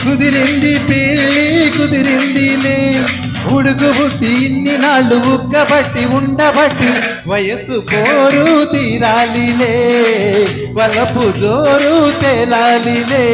కుదిరింది పెళ్ళి కుదిరిందిలే ఉడుకు బుట్టి ఇన్ని నాళ్ళు ఉక్కబట్టి ఉండబట్టి వయస్సు పోరు తీరాలిలే వలపు జోరు తేలాలిలే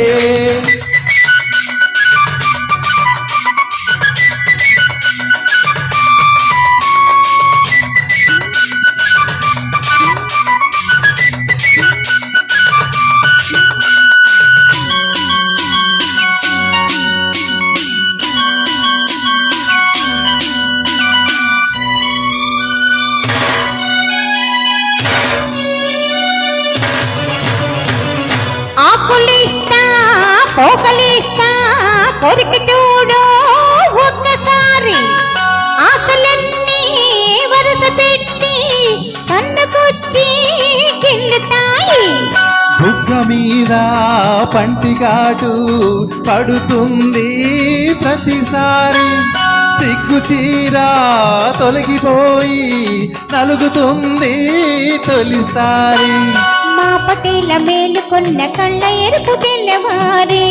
ఆకులిస్తా పోకలిస్తా కొరికి చూడు ఒక్కసారి ఆశలన్నీ వరుస పెట్టి కన్నుకొచ్చి గిల్లుతాయి బుగ్గ మీద పంటిగాటు పడుతుంది ప్రతిసారి సిగ్గు చీరా తొలగిపోయి నలుగుతుంది తొలిసారి మా పటేల మేలుకొన్న కళ్ళ ఎరుపు తెల్లవారే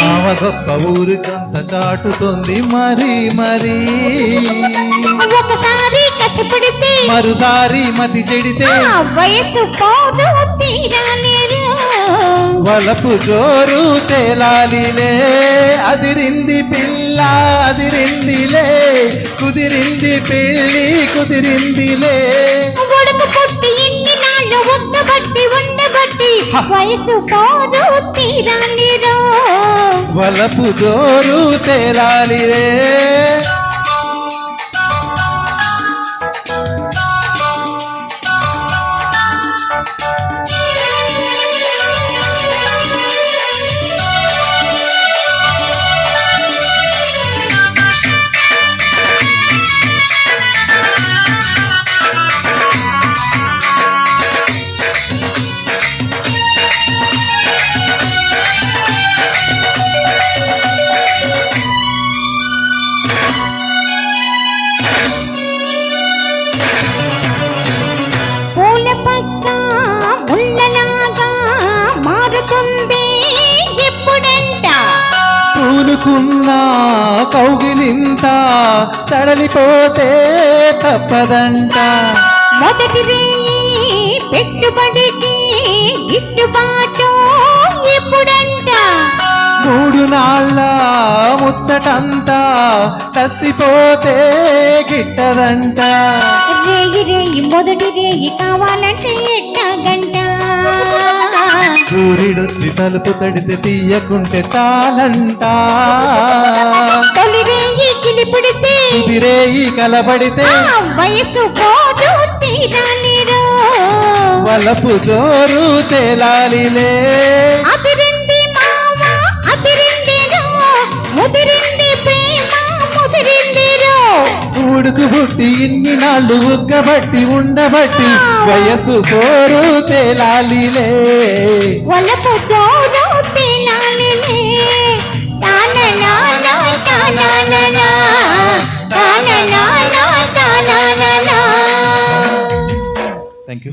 మావ గొప్ప ఊరికంత చాటుతుంది మరి మరి ఒకసారి కసిపడితే మరుసారి మతి చెడితే వయసు పోదు తీరాలేరు వలపు జోరు తేలాలిలే అదిరింది పిల్ల అదిరిందిలే కుదిరింది పెళ్ళి కుదిరిందిలే ఉడక పుట్టి ఇన్ని నాళ్ళు ఉద్దబట్టి ఉండబట్టి వయసు పోదు తీరాలేరు వలపు జోరు తేలాలిలే పూనుకున్న కౌగిలింత తడలిపోతే తప్పదంట మొదటి రేయి పెట్టుబడికి గిట్టుబాటు ఎప్పుడంట మూడు నాళ్ళ ముచ్చటంతా కసిపోతే గిట్టదంట రేయి రేయి మొదటి రేయి కావాలంటే ఎట్టాగంట సూర్యుడొచ్చి తలుపు తడితే తీయకుంటే చాలంట తొలి రేయి కిలిపుడితే కుదిరేయి కలబడితే వయసు పోదు తీరాలిరో వలపు జోరు తేలాలిలే అదిరింది మామ అదిరిందిరో ముదిరింది ప్రేమ ముదిరిందిరో ఉడుకు బుట్టి ఇన్ని నాళ్ళు ఉగ్గబట్టి ఉండబట్టి వయసు పోరు తేలాలిలే వలపు జోరు తేలాలిలే తాననా తాననా తాననా తాననా. Thank you.